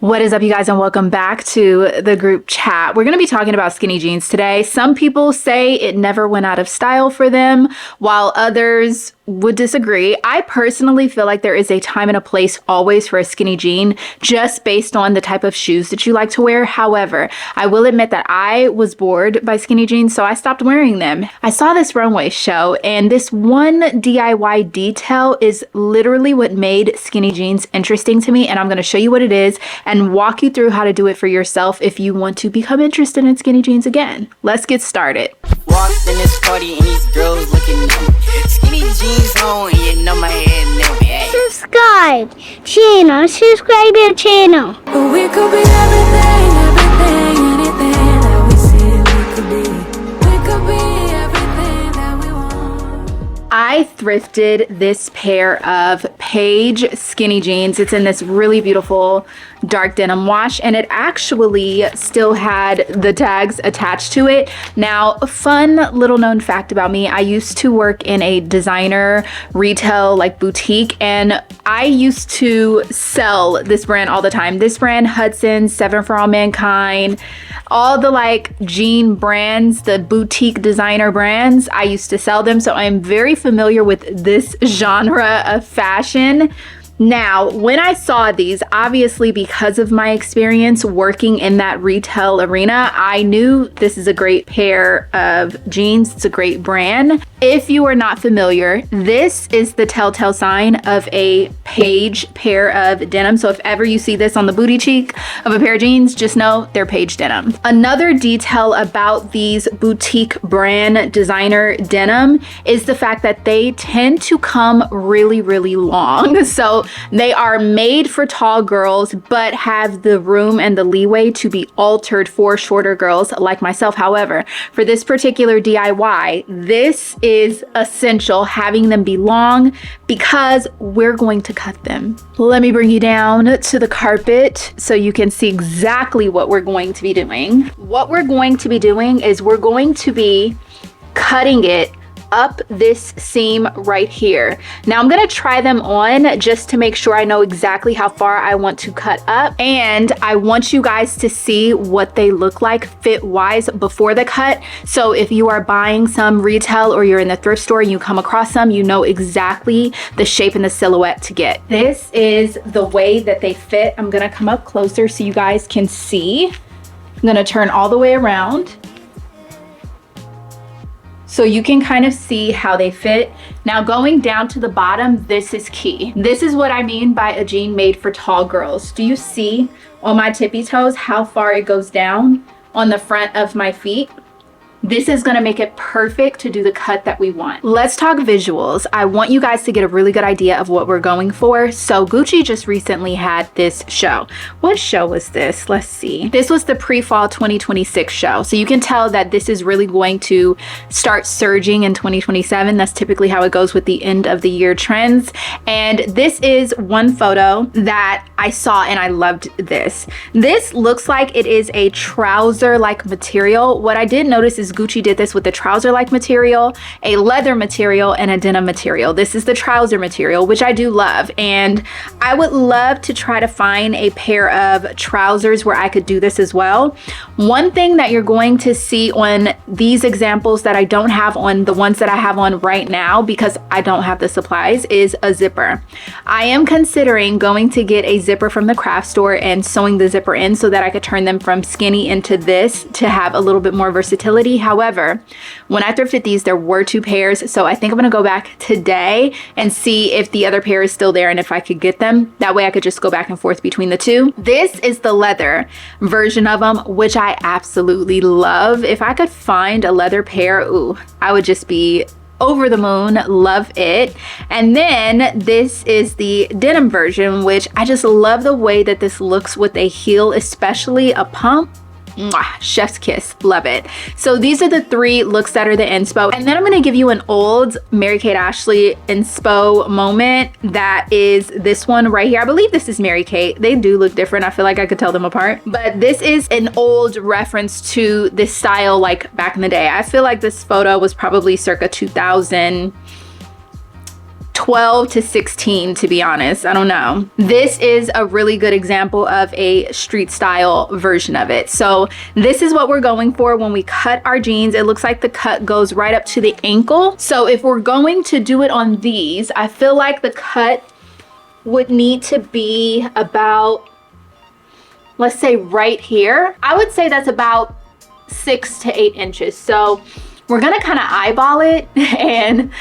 What is up, you guys, and welcome back to the group chat. We're going to be talking about skinny jeans today. Some people say it never went out of style for them, while others would disagree. I personally feel like there is a time and a place always for a skinny jean, just based on the type of shoes that you like to wear. However, I will admit that I was bored by skinny jeans, so I stopped wearing them. I saw this Runway show, and this one DIY detail is literally what made skinny jeans interesting to me, and I'm going to show you what it is and walk you through how to do it for yourself if you want to become interested in skinny jeans again. Let's get started. Walked in this party and these girls looking at me. Skinny jeans on, you know my head now. Hey. Subscribe your channel. But we could be everything, anything that we say we could be. We could be everything that we want. I thrifted this pair of Paige skinny jeans. It's in this really beautiful dark denim wash, and it actually still had the tags attached to it. Now, a fun little known fact about me, I used to work in a designer retail like boutique, and I used to sell this brand all the time. This brand, Hudson, Seven for All Mankind, all the like jean brands, the boutique designer brands, I used to sell them. So I'm very familiar with this genre of fashion. Now, when I saw these, obviously because of my experience working in that retail arena, I knew this is a great pair of jeans. It's a great brand. If you are not familiar, this is the telltale sign of a Paige pair of denim. So if ever you see this on the booty cheek of a pair of jeans, just know they're Paige denim. Another detail about these boutique brand designer denim is the fact that they tend to come really, really long. So they are made for tall girls, but have the room and the leeway to be altered for shorter girls like myself. However, for this particular DIY, this is essential, having them be long, because we're going to cut them. Let me bring you down to the carpet so you can see exactly what we're going to be doing. What we're going to be doing is we're going to be cutting it up this seam right here. Now I'm going to try them on just to make sure I know exactly how far I want to cut up, and I want you guys to see what they look like fit wise before the cut. So if you are buying some retail or you're in the thrift store and you come across some, you know exactly the shape and the silhouette to get. This is the way that they fit. I'm going to come up closer so you guys can see. I'm going to turn all the way around so you can kind of see how they fit. Now, going down to the bottom, this is key. This is what I mean by a jean made for tall girls. Do you see on my tippy toes how far it goes down on the front of my feet? This is gonna make it perfect to do the cut that we want. Let's talk visuals. I want you guys to get a really good idea of what we're going for. So Gucci just recently had this show. What show was this? Let's see. This was the pre-fall 2026 show. So you can tell that this is really going to start surging in 2027. That's typically how it goes with the end of the year trends. And this is one photo that I saw and I loved this. This looks like it is a trouser-like material. What I did notice is Gucci did this with a trouser-like material, a leather material, and a denim material. This is the trouser material, which I do love, and I would love to try to find a pair of trousers where I could do this as well. One thing that you're going to see on these examples that I don't have on the ones that I have on right now, because I don't have the supplies, is a zipper. I am considering going to get a zipper from the craft store and sewing the zipper in so that I could turn them from skinny into this to have a little bit more versatility. However, when I thrifted these, there were two pairs, so I think I'm gonna go back today and see if the other pair is still there and if I could get them. That way I could just go back and forth between the two. This is the leather version of them, which I absolutely love. If I could find a leather pair, ooh, I would just be over the moon. Love it. And then this is the denim version, which I just love the way that this looks with a heel, especially a pump. Mwah, chef's kiss, love it. So these are the three looks that are the inspo, and then I'm going to give you an old Mary-Kate Ashley inspo moment. That is this one right here. I believe this is Mary-Kate. They do look different. I feel like I could tell them apart, but this is an old reference to this style like back in the day. I feel like this photo was probably circa 2000 12 to 16, to be honest. I don't know. This is a really good example of a street style version of it. So this is what we're going for when we cut our jeans. It looks like the cut goes right up to the ankle. So if we're going to do it on these, I feel like the cut would need to be about, let's say right here. I would say that's about 6 to 8 inches. So we're gonna kind of eyeball it and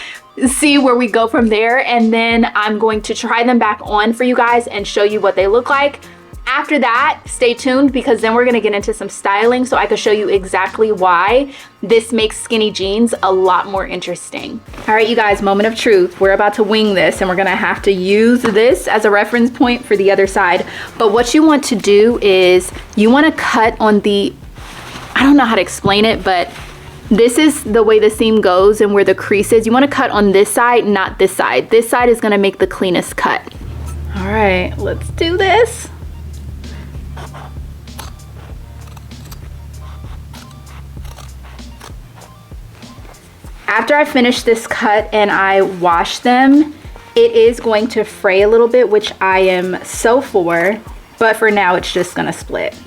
see where we go from there, and then I'm going to try them back on for you guys and show you what they look like. After that, stay tuned, because then we're gonna get into some styling so I can show you exactly why this makes skinny jeans a lot more interesting. All right, you guys, moment of truth. We're about to wing this, and we're gonna have to use this as a reference point for the other side. But what you want to do is you wanna cut on the, I don't know how to explain it, but this is the way the seam goes and where the crease is. You want to cut on this side, not this side. This side is going to make the cleanest cut. All right, let's do this. After I finish this cut and I wash them, it is going to fray a little bit, which I am so for, but for now it's just going to split.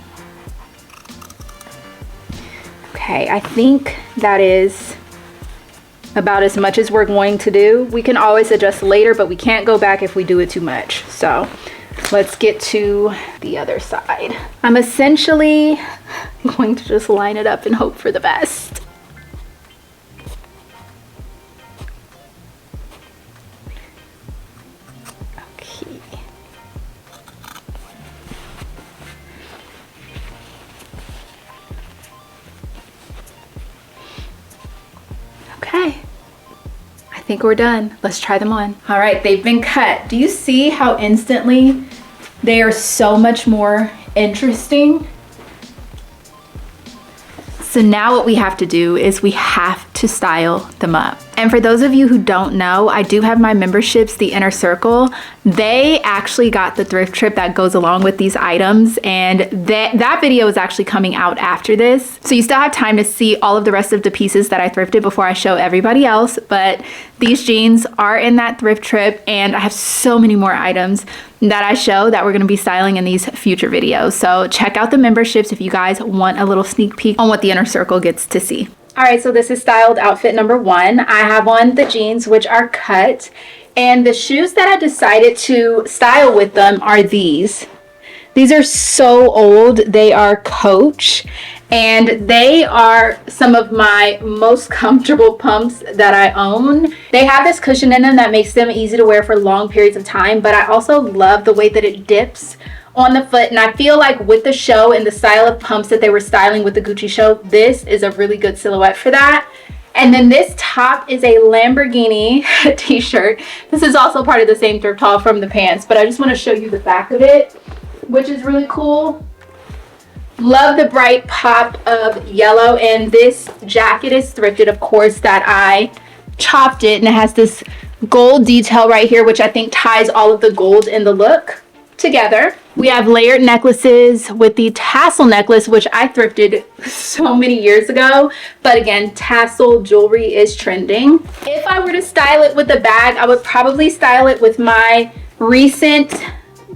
Okay, I think that is about as much as we're going to do. We can always adjust later, but we can't go back if we do it too much. So let's get to the other side. I'm essentially going to just line it up and hope for the best. Okay, I think we're done. Let's try them on. All right, they've been cut. Do you see how instantly they are so much more interesting? So now what we have to do is we have to style them up. And for those of you who don't know, I do have my memberships, the Inner Circle. They actually got the thrift trip that goes along with these items, and that video is actually coming out after this. So you still have time to see all of the rest of the pieces that I thrifted before I show everybody else. But these jeans are in that thrift trip, and I have so many more items that I show that we're gonna be styling in these future videos. So check out the memberships if you guys want a little sneak peek on what the Inner Circle gets to see. All right, so this is styled outfit number 1. I have on the jeans, which are cut, and the shoes that I decided to style with them are these. These are so old. They are Coach, and they are some of my most comfortable pumps that I own. They have this cushion in them that makes them easy to wear for long periods of time, but I also love the way that it dips on the foot, and I feel like with the show and the style of pumps that they were styling with the Gucci show, this is a really good silhouette for that. And then this top is a Lamborghini t-shirt. This is also part of the same thrift haul from the pants, but I just want to show you the back of it, which is really cool. Love the bright pop of yellow, and this jacket is thrifted, of course, that I chopped it, and it has this gold detail right here, which I think ties all of the gold in the look together. We have layered necklaces with the tassel necklace, which I thrifted so many years ago, but again, tassel jewelry is trending. If I were to style it with a bag, I would probably style it with my recent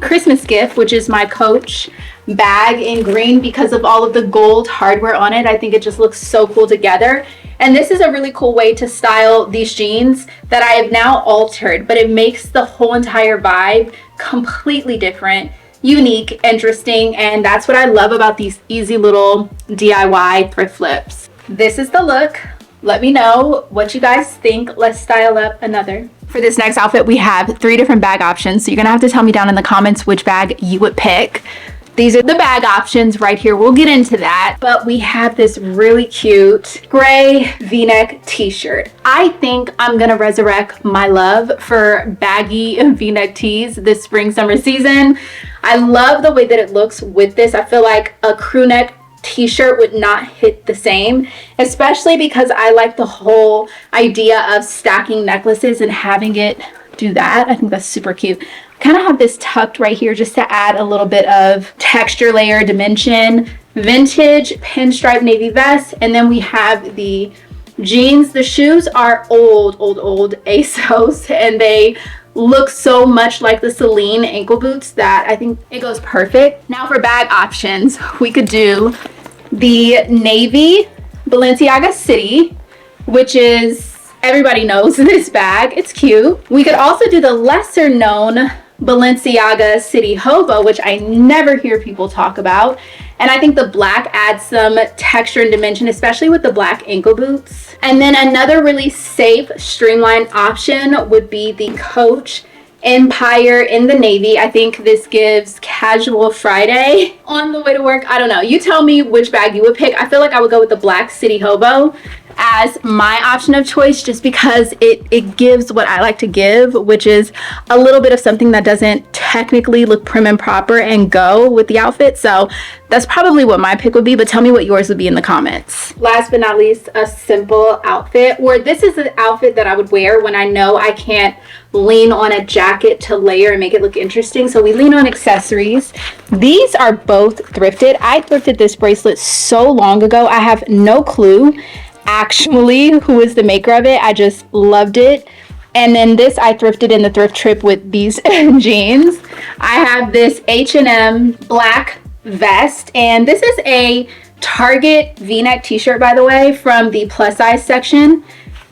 Christmas gift, which is my Coach bag in green, because of all of the gold hardware on it. I think it just looks so cool together. And this is a really cool way to style these jeans that I have now altered, but it makes the whole entire vibe completely different, unique, interesting, and that's what I love about these easy little DIY thrift flips. This is the look. Let me know what you guys think. Let's style up another. For this next outfit, we have 3 different bag options, so you're gonna have to tell me down in the comments which bag you would pick. These are the bag options right here. We'll get into that. But we have this really cute gray v-neck t-shirt. I think I'm gonna resurrect my love for baggy v-neck tees this spring summer season. I love the way that it looks with this. I feel like a crew neck t-shirt would not hit the same, especially because I like the whole idea of stacking necklaces and having it do that. I think that's super cute. Kind of have this tucked right here just to add a little bit of texture, layer, dimension. Vintage pinstripe navy vest, and then we have the jeans. The shoes are old ASOS, and they look so much like the Celine ankle boots that I think it goes perfect. Now for bag options, we could do the navy Balenciaga City, which is, everybody knows this bag. It's cute. We could also do the lesser known Balenciaga City Hobo, which I never hear people talk about. And I think the black adds some texture and dimension, especially with the black ankle boots. And then another really safe, streamlined option would be the Coach Empire in the navy. I think this gives casual Friday on the way to work. I don't know. You tell me which bag you would pick. I feel like I would go with the black City Hobo as my option of choice, just because it gives what I like to give, which is a little bit of something that doesn't technically look prim and proper and go with the outfit. So that's probably what my pick would be, but tell me what yours would be in the comments. Last but not least, a simple outfit, where this is the outfit that I would wear when I know I can't lean on a jacket to layer and make it look interesting. So we lean on accessories. These are both thrifted. I thrifted this bracelet so long ago. I have no clue actually who is the maker of it. I just loved it. And then this I thrifted in the thrift trip with these jeans. I have this H&M black vest, and this is a Target v-neck t-shirt, by the way, from the plus size section,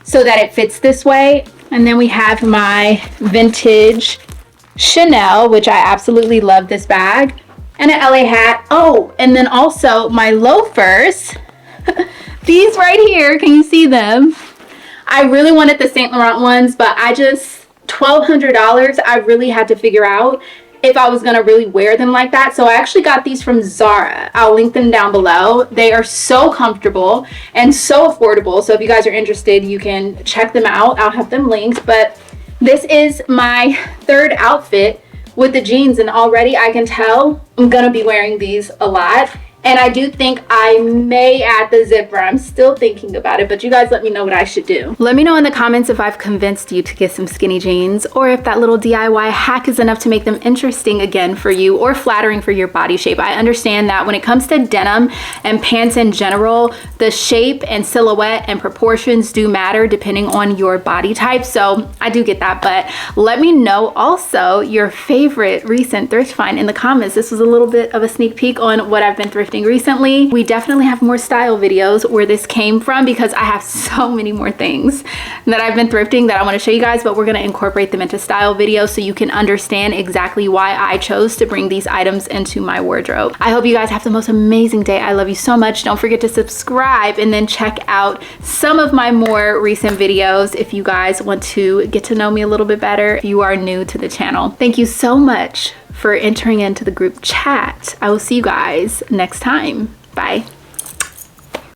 so that it fits this way. And then we have my vintage Chanel, which I absolutely love this bag, and an LA hat. Oh, and then also my loafers. These right here, can you see them? I really wanted the Saint Laurent ones, but $1,200, I really had to figure out if I was gonna really wear them like that. So I actually got these from Zara. I'll link them down below. They are so comfortable and so affordable. So if you guys are interested, you can check them out. I'll have them linked. But this is my third outfit with the jeans, and already I can tell I'm gonna be wearing these a lot. And I do think I may add the zipper. I'm still thinking about it, but you guys let me know what I should do. Let me know in the comments if I've convinced you to get some skinny jeans, or if that little DIY hack is enough to make them interesting again for you, or flattering for your body shape. I understand that when it comes to denim and pants in general, the shape and silhouette and proportions do matter depending on your body type. So I do get that, but let me know also your favorite recent thrift find in the comments. This was a little bit of a sneak peek on what I've been thrifting recently. We definitely have more style videos where this came from, because I have so many more things that I've been thrifting that I want to show you guys, but we're going to incorporate them into style videos so you can understand exactly why I chose to bring these items into my wardrobe. I hope you guys have the most amazing day. I love you so much. Don't forget to subscribe, and then check out some of my more recent videos if you guys want to get to know me a little bit better if you are new to the channel. Thank you so much for entering into the group chat. I will see you guys next time. Bye.